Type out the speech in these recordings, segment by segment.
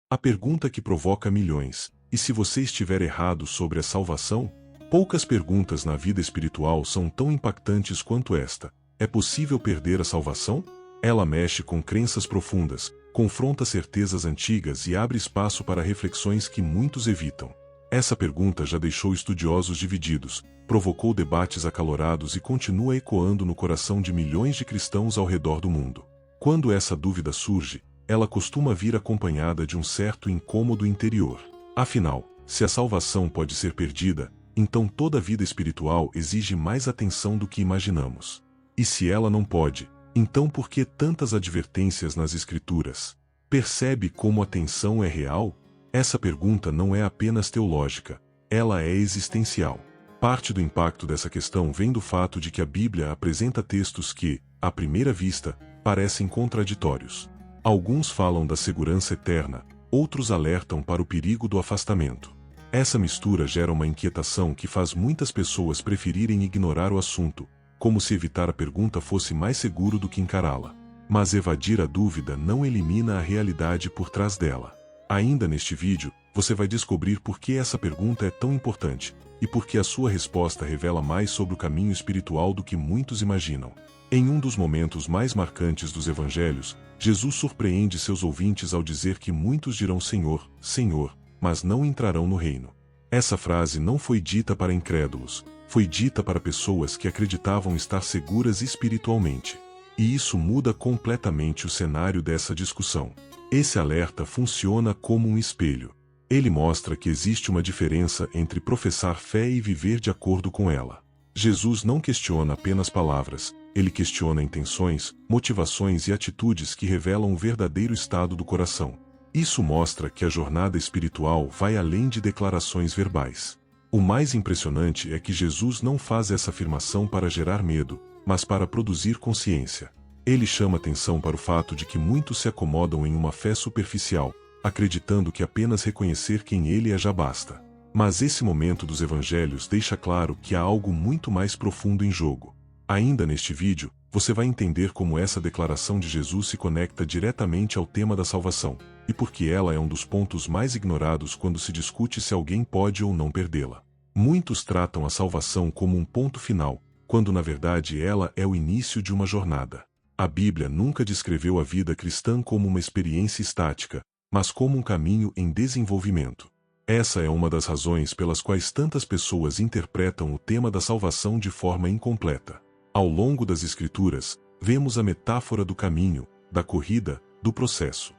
A pergunta que provoca milhões: e se você estiver errado sobre a salvação? Poucas perguntas na vida espiritual são tão impactantes quanto esta. É possível perder a salvação? Ela mexe com crenças profundas, confronta certezas antigas e abre espaço para reflexões que muitos evitam. Essa pergunta já deixou estudiosos divididos, provocou debates acalorados e continua ecoando no coração de milhões de cristãos ao redor do mundo. Quando essa dúvida surge, ela costuma vir acompanhada de um certo incômodo interior. Afinal, se a salvação pode ser perdida, então toda a vida espiritual exige mais atenção do que imaginamos. E se ela não pode, então por que tantas advertências nas Escrituras? Percebe como a tensão é real? Essa pergunta não é apenas teológica, ela é existencial. Parte do impacto dessa questão vem do fato de que a Bíblia apresenta textos que, à primeira vista, parecem contraditórios. Alguns falam da segurança eterna, outros alertam para o perigo do afastamento. Essa mistura gera uma inquietação que faz muitas pessoas preferirem ignorar o assunto, como se evitar a pergunta fosse mais seguro do que encará-la. Mas evadir a dúvida não elimina a realidade por trás dela. Ainda neste vídeo, você vai descobrir por que essa pergunta é tão importante, e por que a sua resposta revela mais sobre o caminho espiritual do que muitos imaginam. Em um dos momentos mais marcantes dos evangelhos, Jesus surpreende seus ouvintes ao dizer que muitos dirão Senhor, Senhor, mas não entrarão no reino. Essa frase não foi dita para incrédulos, foi dita para pessoas que acreditavam estar seguras espiritualmente. E isso muda completamente o cenário dessa discussão. Esse alerta funciona como um espelho. Ele mostra que existe uma diferença entre professar fé e viver de acordo com ela. Jesus não questiona apenas palavras, ele questiona intenções, motivações e atitudes que revelam o verdadeiro estado do coração. Isso mostra que a jornada espiritual vai além de declarações verbais. O mais impressionante é que Jesus não faz essa afirmação para gerar medo, mas para produzir consciência. Ele chama atenção para o fato de que muitos se acomodam em uma fé superficial, acreditando que apenas reconhecer quem ele é já basta. Mas esse momento dos evangelhos deixa claro que há algo muito mais profundo em jogo. Ainda neste vídeo, você vai entender como essa declaração de Jesus se conecta diretamente ao tema da salvação, e por que ela é um dos pontos mais ignorados quando se discute se alguém pode ou não perdê-la. Muitos tratam a salvação como um ponto final, quando na verdade ela é o início de uma jornada. A Bíblia nunca descreveu a vida cristã como uma experiência estática, mas como um caminho em desenvolvimento. Essa é uma das razões pelas quais tantas pessoas interpretam o tema da salvação de forma incompleta. Ao longo das Escrituras, vemos a metáfora do caminho, da corrida, do processo.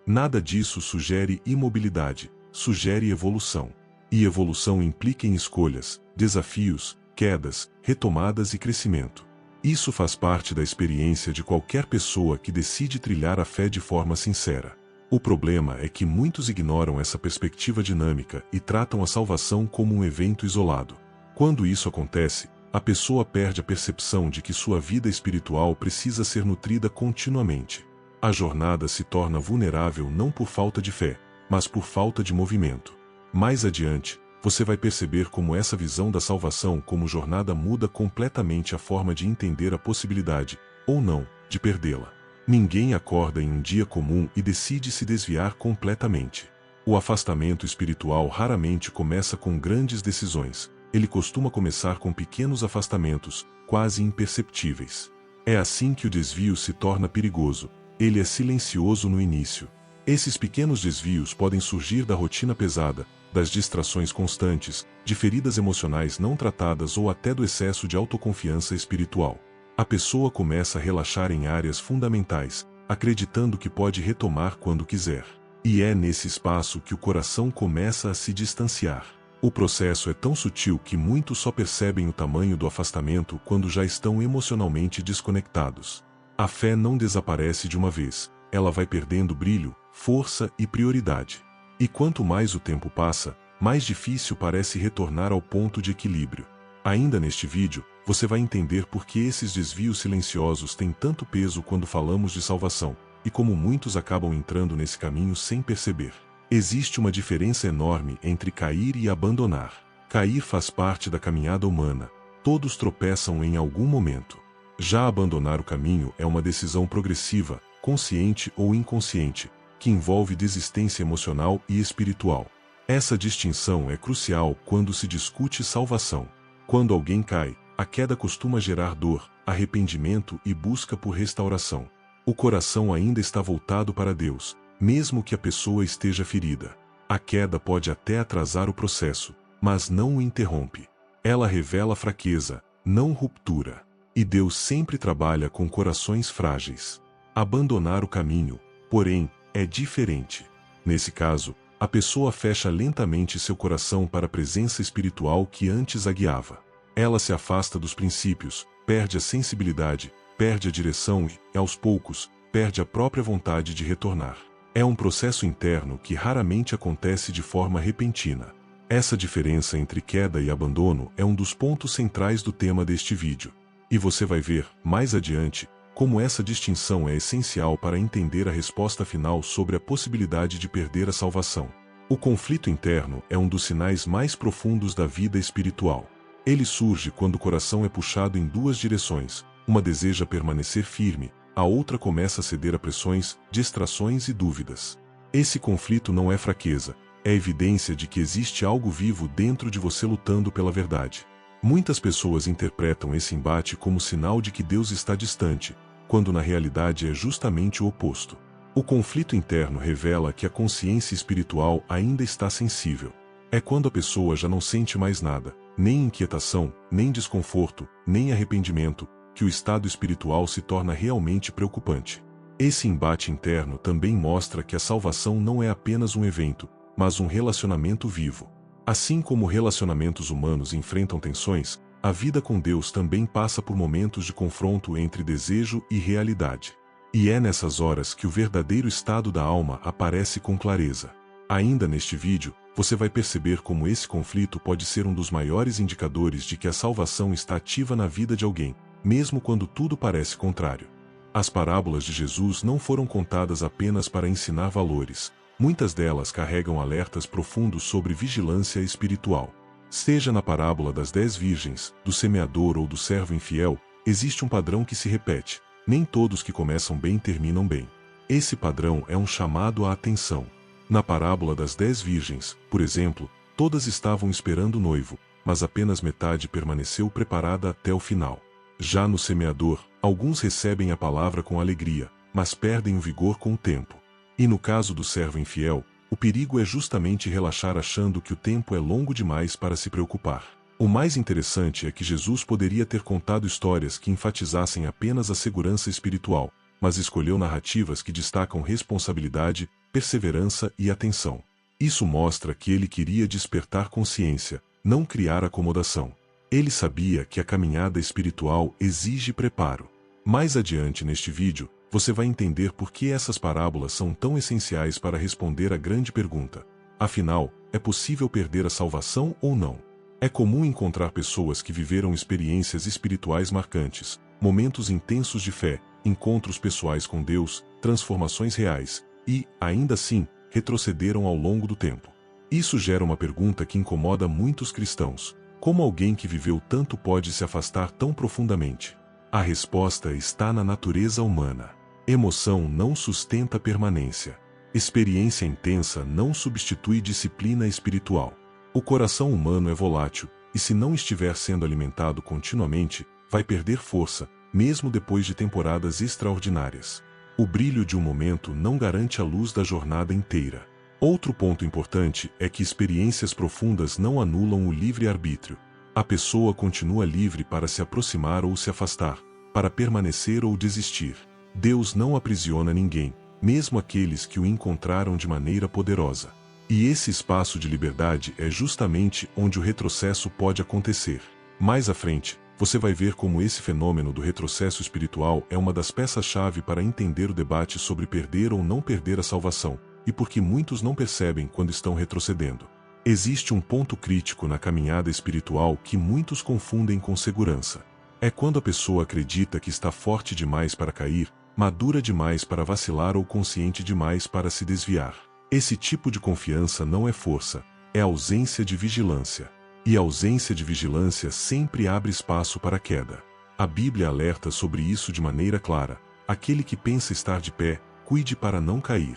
Nada disso sugere imobilidade, sugere evolução. E evolução implica em escolhas, desafios, quedas, retomadas e crescimento. Isso faz parte da experiência de qualquer pessoa que decide trilhar a fé de forma sincera. O problema é que muitos ignoram essa perspectiva dinâmica e tratam a salvação como um evento isolado. Quando isso acontece, a pessoa perde a percepção de que sua vida espiritual precisa ser nutrida continuamente. A jornada se torna vulnerável não por falta de fé, mas por falta de movimento. Mais adiante, você vai perceber como essa visão da salvação como jornada muda completamente a forma de entender a possibilidade, ou não, de perdê-la. Ninguém acorda em um dia comum e decide se desviar completamente. O afastamento espiritual raramente começa com grandes decisões. Ele costuma começar com pequenos afastamentos, quase imperceptíveis. É assim que o desvio se torna perigoso. Ele é silencioso no início. Esses pequenos desvios podem surgir da rotina pesada, das distrações constantes, de feridas emocionais não tratadas ou até do excesso de autoconfiança espiritual. A pessoa começa a relaxar em áreas fundamentais, acreditando que pode retomar quando quiser. E é nesse espaço que o coração começa a se distanciar. O processo é tão sutil que muitos só percebem o tamanho do afastamento quando já estão emocionalmente desconectados. A fé não desaparece de uma vez, ela vai perdendo brilho, força e prioridade. E quanto mais o tempo passa, mais difícil parece retornar ao ponto de equilíbrio. Ainda neste vídeo, você vai entender por que esses desvios silenciosos têm tanto peso quando falamos de salvação, e como muitos acabam entrando nesse caminho sem perceber. Existe uma diferença enorme entre cair e abandonar. Cair faz parte da caminhada humana. Todos tropeçam em algum momento. Já abandonar o caminho é uma decisão progressiva, consciente ou inconsciente, que envolve desistência emocional e espiritual. Essa distinção é crucial quando se discute salvação. Quando alguém cai, a queda costuma gerar dor, arrependimento e busca por restauração. O coração ainda está voltado para Deus, mesmo que a pessoa esteja ferida. A queda pode até atrasar o processo, mas não o interrompe. Ela revela fraqueza, não ruptura. E Deus sempre trabalha com corações frágeis. Abandonar o caminho, porém, é diferente. Nesse caso, a pessoa fecha lentamente seu coração para a presença espiritual que antes a guiava. Ela se afasta dos princípios, perde a sensibilidade, perde a direção e, aos poucos, perde a própria vontade de retornar. É um processo interno que raramente acontece de forma repentina. Essa diferença entre queda e abandono é um dos pontos centrais do tema deste vídeo. E você vai ver, mais adiante, como essa distinção é essencial para entender a resposta final sobre a possibilidade de perder a salvação. O conflito interno é um dos sinais mais profundos da vida espiritual. Ele surge quando o coração é puxado em duas direções, uma deseja permanecer firme, a outra começa a ceder a pressões, distrações e dúvidas. Esse conflito não é fraqueza, é evidência de que existe algo vivo dentro de você lutando pela verdade. Muitas pessoas interpretam esse embate como sinal de que Deus está distante, quando na realidade é justamente o oposto. O conflito interno revela que a consciência espiritual ainda está sensível. É quando a pessoa já não sente mais nada, nem inquietação, nem desconforto, nem arrependimento, que o estado espiritual se torna realmente preocupante. Esse embate interno também mostra que a salvação não é apenas um evento, mas um relacionamento vivo. Assim como relacionamentos humanos enfrentam tensões, a vida com Deus também passa por momentos de confronto entre desejo e realidade. E é nessas horas que o verdadeiro estado da alma aparece com clareza. Ainda neste vídeo, você vai perceber como esse conflito pode ser um dos maiores indicadores de que a salvação está ativa na vida de alguém, mesmo quando tudo parece contrário. As parábolas de Jesus não foram contadas apenas para ensinar valores. Muitas delas carregam alertas profundos sobre vigilância espiritual. Seja na parábola das 10 virgens, do semeador ou do servo infiel, existe um padrão que se repete. Nem todos que começam bem terminam bem. Esse padrão é um chamado à atenção. Na parábola das 10 virgens, por exemplo, todas estavam esperando o noivo, mas apenas metade permaneceu preparada até o final. Já no semeador, alguns recebem a palavra com alegria, mas perdem o vigor com o tempo. E no caso do servo infiel, o perigo é justamente relaxar achando que o tempo é longo demais para se preocupar. O mais interessante é que Jesus poderia ter contado histórias que enfatizassem apenas a segurança espiritual, mas escolheu narrativas que destacam responsabilidade, perseverança e atenção. Isso mostra que ele queria despertar consciência, não criar acomodação. Ele sabia que a caminhada espiritual exige preparo. Mais adiante neste vídeo, você vai entender por que essas parábolas são tão essenciais para responder à grande pergunta. Afinal, é possível perder a salvação ou não? É comum encontrar pessoas que viveram experiências espirituais marcantes, momentos intensos de fé, encontros pessoais com Deus, transformações reais, e, ainda assim, retrocederam ao longo do tempo. Isso gera uma pergunta que incomoda muitos cristãos. Como alguém que viveu tanto pode se afastar tão profundamente? A resposta está na natureza humana. Emoção não sustenta permanência. Experiência intensa não substitui disciplina espiritual. O coração humano é volátil, e se não estiver sendo alimentado continuamente, vai perder força, mesmo depois de temporadas extraordinárias. O brilho de um momento não garante a luz da jornada inteira. Outro ponto importante é que experiências profundas não anulam o livre-arbítrio. A pessoa continua livre para se aproximar ou se afastar, para permanecer ou desistir. Deus não aprisiona ninguém, mesmo aqueles que o encontraram de maneira poderosa. E esse espaço de liberdade é justamente onde o retrocesso pode acontecer. Mais à frente, você vai ver como esse fenômeno do retrocesso espiritual é uma das peças-chave para entender o debate sobre perder ou não perder a salvação, e por que muitos não percebem quando estão retrocedendo. Existe um ponto crítico na caminhada espiritual que muitos confundem com segurança. É quando a pessoa acredita que está forte demais para cair, madura demais para vacilar ou consciente demais para se desviar. Esse tipo de confiança não é força, é ausência de vigilância. E a ausência de vigilância sempre abre espaço para a queda. A Bíblia alerta sobre isso de maneira clara. Aquele que pensa estar de pé, cuide para não cair.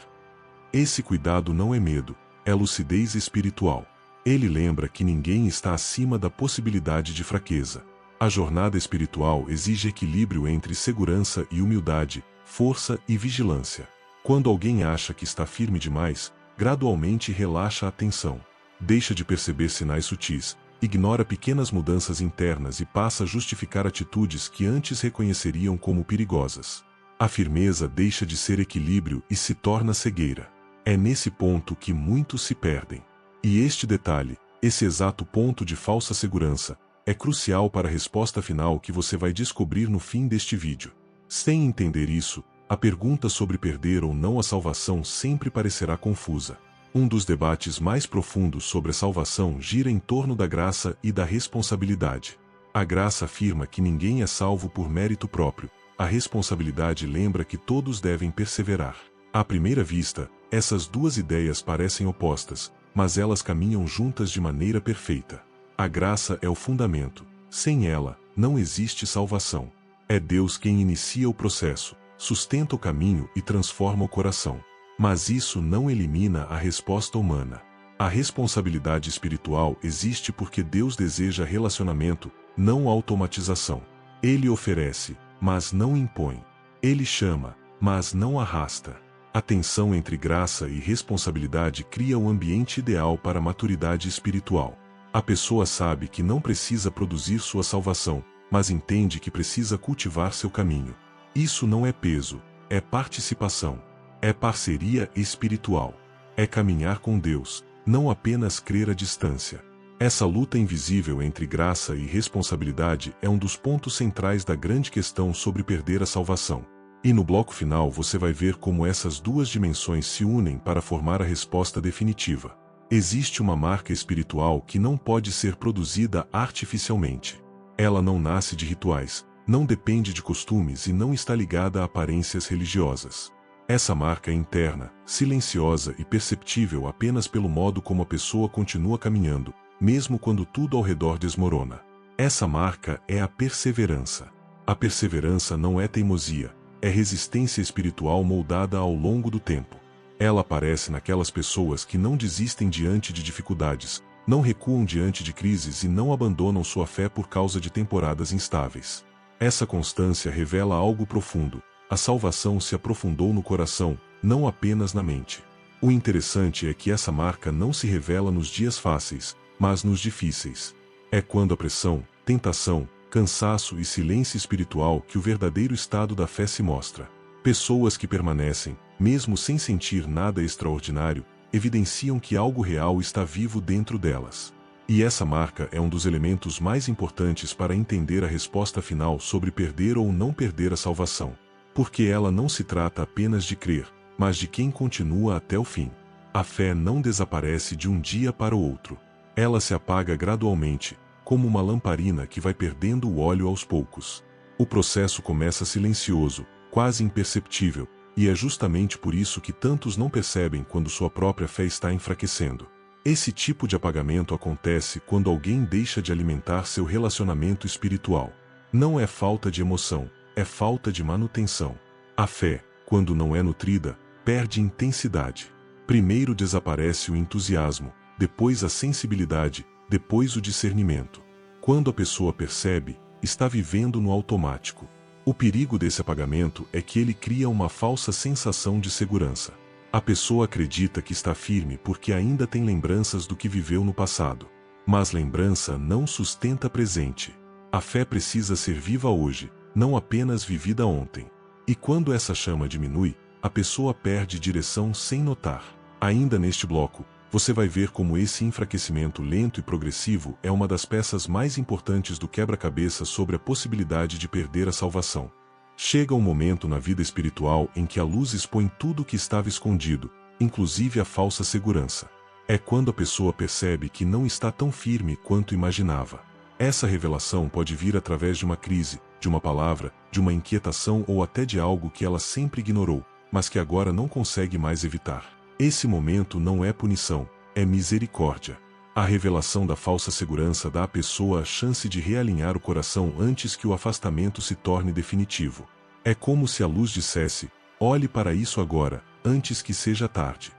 Esse cuidado não é medo, é lucidez espiritual. Ele lembra que ninguém está acima da possibilidade de fraqueza. A jornada espiritual exige equilíbrio entre segurança e humildade, força e vigilância. Quando alguém acha que está firme demais, gradualmente relaxa a tensão. Deixa de perceber sinais sutis, ignora pequenas mudanças internas e passa a justificar atitudes que antes reconheceriam como perigosas. A firmeza deixa de ser equilíbrio e se torna cegueira. É nesse ponto que muitos se perdem. E este detalhe, esse exato ponto de falsa segurança, é crucial para a resposta final que você vai descobrir no fim deste vídeo. Sem entender isso, a pergunta sobre perder ou não a salvação sempre parecerá confusa. Um dos debates mais profundos sobre a salvação gira em torno da graça e da responsabilidade. A graça afirma que ninguém é salvo por mérito próprio. A responsabilidade lembra que todos devem perseverar. À primeira vista, essas duas ideias parecem opostas, mas elas caminham juntas de maneira perfeita. A graça é o fundamento. Sem ela, não existe salvação. É Deus quem inicia o processo, sustenta o caminho e transforma o coração. Mas isso não elimina a resposta humana. A responsabilidade espiritual existe porque Deus deseja relacionamento, não automatização. Ele oferece, mas não impõe. Ele chama, mas não arrasta. A tensão entre graça e responsabilidade cria o ambiente ideal para a maturidade espiritual. A pessoa sabe que não precisa produzir sua salvação, mas entende que precisa cultivar seu caminho. Isso não é peso, é participação. É parceria espiritual. É caminhar com Deus, não apenas crer à distância. Essa luta invisível entre graça e responsabilidade é um dos pontos centrais da grande questão sobre perder a salvação. E no bloco final você vai ver como essas duas dimensões se unem para formar a resposta definitiva. Existe uma marca espiritual que não pode ser produzida artificialmente. Ela não nasce de rituais, não depende de costumes e não está ligada a aparências religiosas. Essa marca é interna, silenciosa e perceptível apenas pelo modo como a pessoa continua caminhando, mesmo quando tudo ao redor desmorona. Essa marca é a perseverança. A perseverança não é teimosia, é resistência espiritual moldada ao longo do tempo. Ela aparece naquelas pessoas que não desistem diante de dificuldades, não recuam diante de crises e não abandonam sua fé por causa de temporadas instáveis. Essa constância revela algo profundo. A salvação se aprofundou no coração, não apenas na mente. O interessante é que essa marca não se revela nos dias fáceis, mas nos difíceis. É quando a pressão, tentação, cansaço e silêncio espiritual que o verdadeiro estado da fé se mostra. Pessoas que permanecem, mesmo sem sentir nada extraordinário, evidenciam que algo real está vivo dentro delas. E essa marca é um dos elementos mais importantes para entender a resposta final sobre perder ou não perder a salvação. Porque ela não se trata apenas de crer, mas de quem continua até o fim. A fé não desaparece de um dia para o outro. Ela se apaga gradualmente, como uma lamparina que vai perdendo o óleo aos poucos. O processo começa silencioso, quase imperceptível, e é justamente por isso que tantos não percebem quando sua própria fé está enfraquecendo. Esse tipo de apagamento acontece quando alguém deixa de alimentar seu relacionamento espiritual. Não é falta de emoção, é falta de manutenção. A fé, quando não é nutrida, perde intensidade. Primeiro desaparece o entusiasmo, depois a sensibilidade, depois o discernimento. Quando a pessoa percebe, está vivendo no automático. O perigo desse apagamento é que ele cria uma falsa sensação de segurança. A pessoa acredita que está firme porque ainda tem lembranças do que viveu no passado. Mas lembrança não sustenta presente. A fé precisa ser viva hoje, não apenas vivida ontem. E quando essa chama diminui, a pessoa perde direção sem notar. Ainda neste bloco, você vai ver como esse enfraquecimento lento e progressivo é uma das peças mais importantes do quebra-cabeça sobre a possibilidade de perder a salvação. Chega um momento na vida espiritual em que a luz expõe tudo o que estava escondido, inclusive a falsa segurança. É quando a pessoa percebe que não está tão firme quanto imaginava. Essa revelação pode vir através de uma crise, de uma palavra, de uma inquietação ou até de algo que ela sempre ignorou, mas que agora não consegue mais evitar. Esse momento não é punição, é misericórdia. A revelação da falsa segurança dá à pessoa a chance de realinhar o coração antes que o afastamento se torne definitivo. É como se a luz dissesse: olhe para isso agora, antes que seja tarde.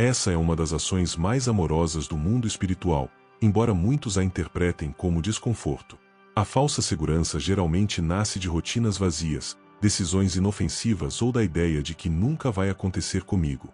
Essa é uma das ações mais amorosas do mundo espiritual, embora muitos a interpretem como desconforto. A falsa segurança geralmente nasce de rotinas vazias, decisões inofensivas ou da ideia de que nunca vai acontecer comigo.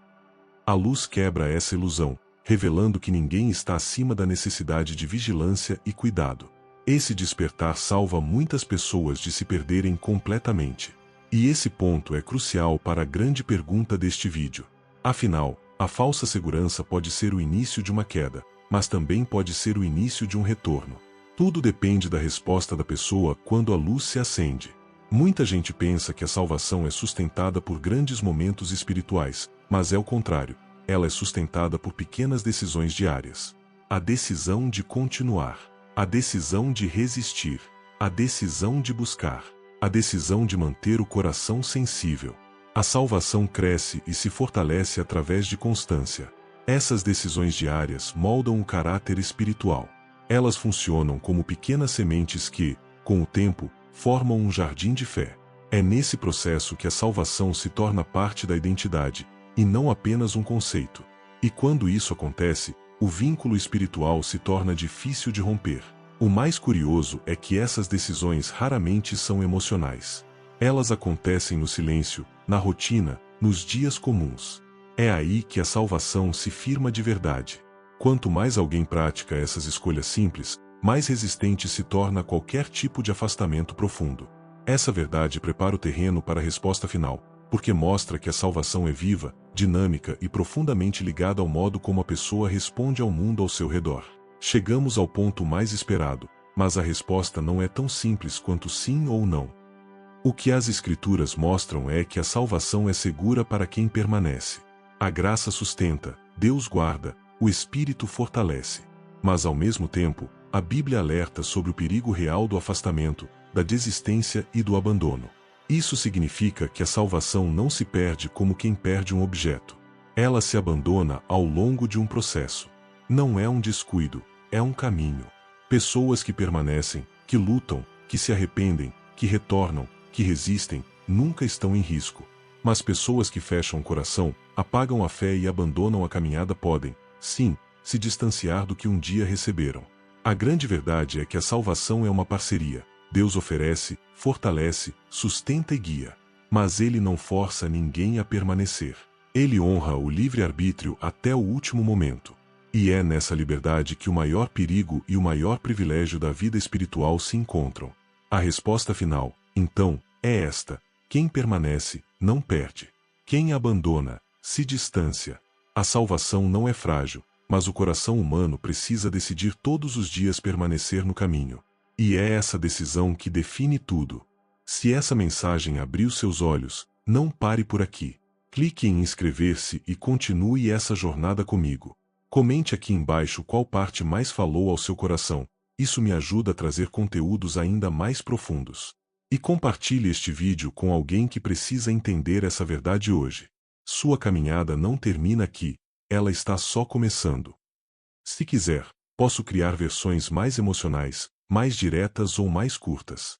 A luz quebra essa ilusão, revelando que ninguém está acima da necessidade de vigilância e cuidado. Esse despertar salva muitas pessoas de se perderem completamente. E esse ponto é crucial para a grande pergunta deste vídeo. Afinal, a falsa segurança pode ser o início de uma queda, mas também pode ser o início de um retorno. Tudo depende da resposta da pessoa quando a luz se acende. Muita gente pensa que a salvação é sustentada por grandes momentos espirituais, mas é o contrário. Ela é sustentada por pequenas decisões diárias. A decisão de continuar, a decisão de resistir, a decisão de buscar, a decisão de manter o coração sensível. A salvação cresce e se fortalece através de constância. Essas decisões diárias moldam o caráter espiritual. Elas funcionam como pequenas sementes que, com o tempo, formam um jardim de fé. É nesse processo que a salvação se torna parte da identidade, e não apenas um conceito. E quando isso acontece, o vínculo espiritual se torna difícil de romper. O mais curioso é que essas decisões raramente são emocionais. Elas acontecem no silêncio, na rotina, nos dias comuns. É aí que a salvação se firma de verdade. Quanto mais alguém pratica essas escolhas simples, mais resistente se torna a qualquer tipo de afastamento profundo. Essa verdade prepara o terreno para a resposta final, porque mostra que a salvação é viva, dinâmica e profundamente ligada ao modo como a pessoa responde ao mundo ao seu redor. Chegamos ao ponto mais esperado, mas a resposta não é tão simples quanto sim ou não. O que as Escrituras mostram é que a salvação é segura para quem permanece. A graça sustenta, Deus guarda, o Espírito fortalece. Mas ao mesmo tempo, a Bíblia alerta sobre o perigo real do afastamento, da desistência e do abandono. Isso significa que a salvação não se perde como quem perde um objeto. Ela se abandona ao longo de um processo. Não é um descuido, é um caminho. Pessoas que permanecem, que lutam, que se arrependem, que retornam, que resistem, nunca estão em risco. Mas pessoas que fecham o coração, apagam a fé e abandonam a caminhada podem, sim, se distanciar do que um dia receberam. A grande verdade é que a salvação é uma parceria. Deus oferece, fortalece, sustenta e guia. Mas Ele não força ninguém a permanecer. Ele honra o livre-arbítrio até o último momento. E é nessa liberdade que o maior perigo e o maior privilégio da vida espiritual se encontram. A resposta final, então, é esta: quem permanece, não perde. Quem abandona, se distancia. A salvação não é frágil, mas o coração humano precisa decidir todos os dias permanecer no caminho. E é essa decisão que define tudo. Se essa mensagem abriu seus olhos, não pare por aqui. Clique em inscrever-se e continue essa jornada comigo. Comente aqui embaixo qual parte mais falou ao seu coração. Isso me ajuda a trazer conteúdos ainda mais profundos. E compartilhe este vídeo com alguém que precisa entender essa verdade hoje. Sua caminhada não termina aqui, ela está só começando. Se quiser, posso criar versões mais emocionais, mais diretas ou mais curtas.